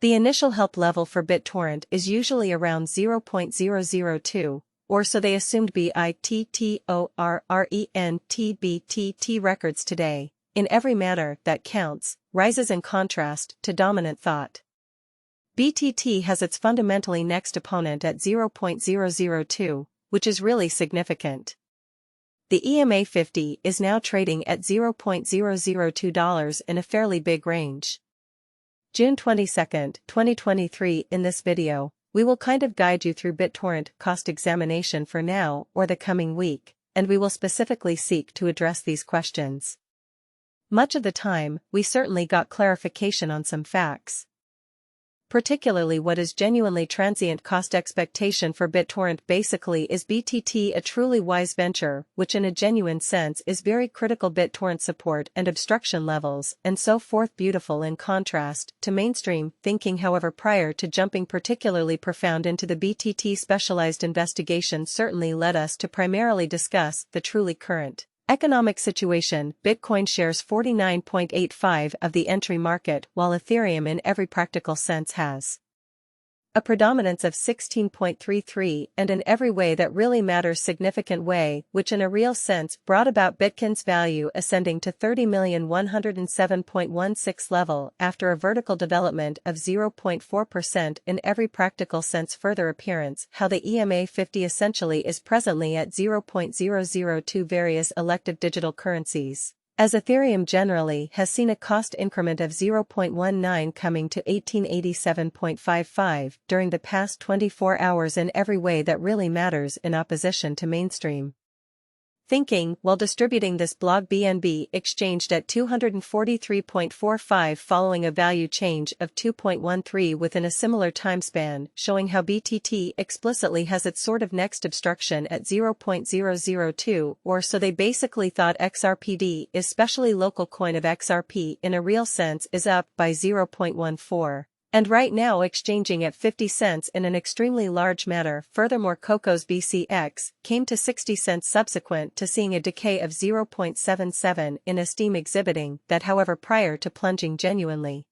The initial help level for Bittorrent is usually around 0.002, or so they assumed. Bittorrent records today, in every manner that counts, rises in contrast to dominant thought. BTT has its fundamentally next opponent at 0.002, which is really significant. The EMA 50 is now trading at $0.002 in a fairly big range. June 22, 2023. In this video, we will kind of guide you through Bittorrent cost examination for now or the coming week, and we will specifically seek to address these questions. Much of the time, we certainly got clarification on some facts. Particularly what is genuinely transient cost expectation for Bittorrent. Basically, is BTT a truly wise venture, which in a genuine sense is very critical Bittorrent support and obstruction levels and so forth, beautiful in contrast to mainstream thinking. However, prior to jumping particularly profound into the BTT specialized investigation certainly led us to primarily discuss the truly current economic situation. Bitcoin shares 49.85% of the entry market, while Ethereum in every practical sense has a predominance of 16.33%, and in every way that really matters significant way, which in a real sense brought about Bitcoin's value ascending to 30,107.16 level after a vertical development of 0.4% in every practical sense. Further appearance how the EMA 50 essentially is presently at 0.002. Various elective digital currencies, as Ethereum generally has seen a cost increment of 0.19 coming to 1887.55 during the past 24 hours in every way that really matters in opposition to mainstream thinking. While distributing this blog, BNB exchanged at 243.45 following a value change of 2.13 within a similar time span, showing how BTT explicitly has its sort of next obstruction at 0.002, or so they basically thought. XRPD is specially local coin of XRP in a real sense is up by 0.14. And right now exchanging at 50 cents in an extremely large manner. Furthermore, Coco's BCX came to 60 cents subsequent to seeing a decay of 0.77 in esteem, exhibiting that. However, prior to plunging genuinely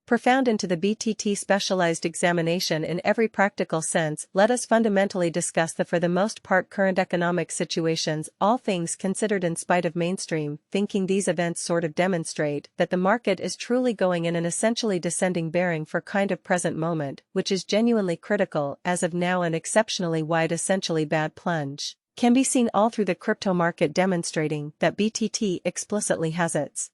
profound into the BTT specialized examination in every practical sense, let us fundamentally discuss the for the most part current economic situations, all things considered. In spite of mainstream thinking, these events sort of demonstrate that the market is truly going in an essentially descending bearing for kind of present moment, which is genuinely critical. As of now, an exceptionally wide, essentially bad plunge can be seen all through the crypto market, demonstrating that BTT explicitly has its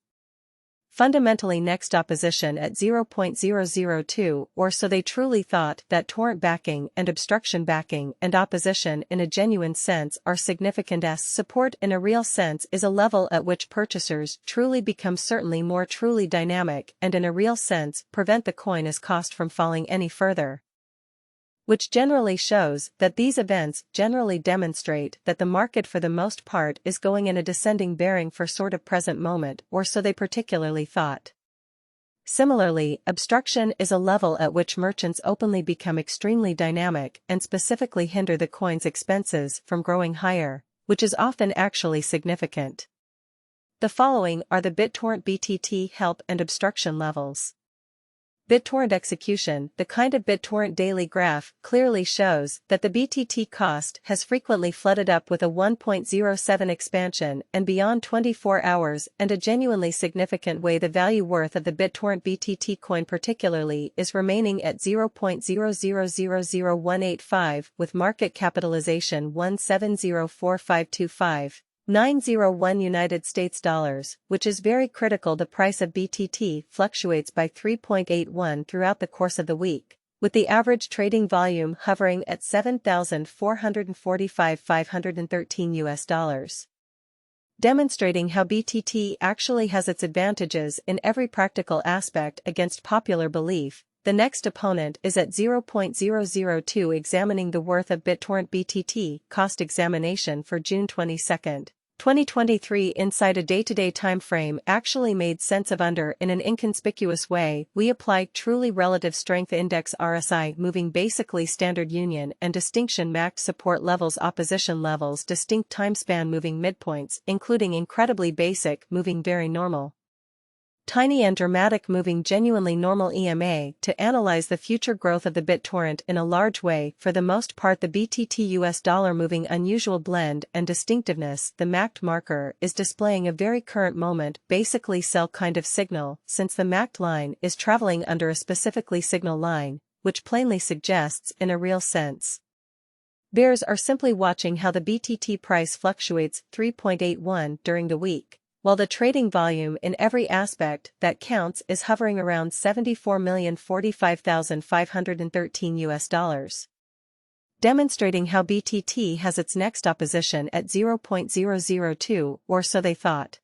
fundamentally next opposition at 0.002, or so they truly thought. That torrent backing and obstruction backing and opposition in a genuine sense are significant. Support in a real sense is a level at which purchasers truly become certainly more truly dynamic and in a real sense prevent the coin as cost from falling any further, which generally shows that these events generally demonstrate that the market for the most part is going in a descending bearing for sort of present moment, or so they particularly thought. Similarly, obstruction is a level at which merchants openly become extremely dynamic and specifically hinder the coin's expenses from growing higher, which is often actually significant. The following are the Bittorrent BTT help and obstruction levels. Bittorrent execution. The kind of Bittorrent daily graph clearly shows that the BTT cost has frequently flooded up with a 1.07 expansion and beyond 24 hours, and a genuinely significant way the value worth of the Bittorrent BTT coin particularly is remaining at 0.0000185 with market capitalization 1704525. 901 United States dollars, which is very critical. The price of BTT fluctuates by 3.81 throughout the course of the week, with the average trading volume hovering at 7,445,513 US dollars. Demonstrating how BTT actually has its advantages in every practical aspect against popular belief. The next opponent is at 0.002. Examining the worth of Bittorrent BTT cost examination for June 22, 2023 inside a day-to-day time frame actually made sense of under in an inconspicuous way. We applied truly relative strength index RSI moving basically standard union and distinction max support levels, opposition levels, distinct time span moving midpoints, including incredibly basic moving very normal tiny and dramatic, moving genuinely normal EMA to analyze the future growth of the BitTorrent in a large way. For the most part, the BTT US dollar moving unusual blend and distinctiveness, the MACD marker is displaying a very current moment, basically sell kind of signal, since the MACD line is traveling under a specifically signal line, which plainly suggests in a real sense. Bears are simply watching how the BTT price fluctuates 3.81 during the week, while the trading volume in every aspect that counts is hovering around 74,045,513 US dollars. Demonstrating how BTT has its next opposition at 0.002, or so they thought.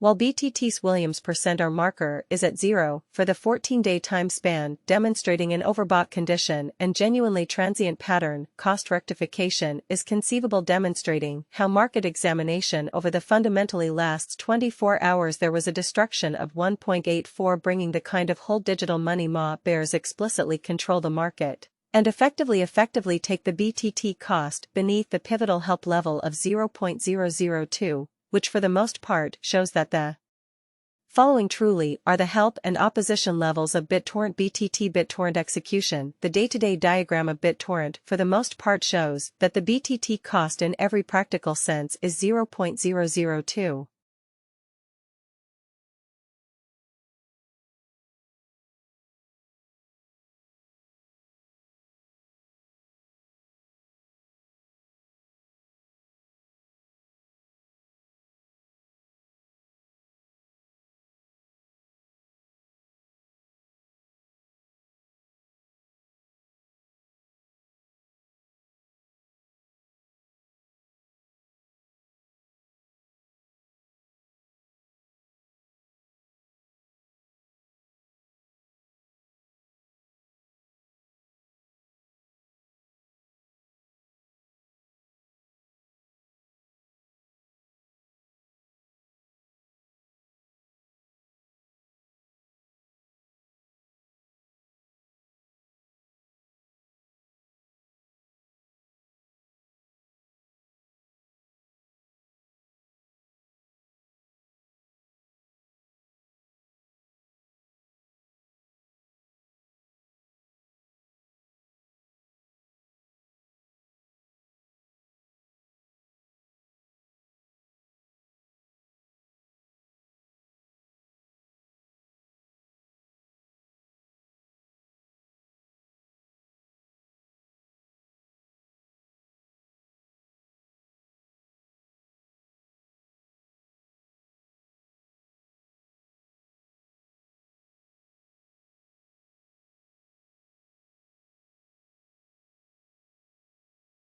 While BTT's Williams %R marker is at 0 for the 14-day time span, demonstrating an overbought condition and genuinely transient pattern, cost rectification is conceivable, demonstrating how market examination over the fundamentally lasts 24 hours there was a destruction of 1.84, bringing the kind of whole digital money bears explicitly control the market and effectively take the BTT cost beneath the pivotal help level of 0.002. Which for the most part shows that the following truly are the help and opposition levels of BitTorrent BTT execution. The day-to-day diagram of BitTorrent for the most part shows that the BTT cost in every practical sense is 0.002.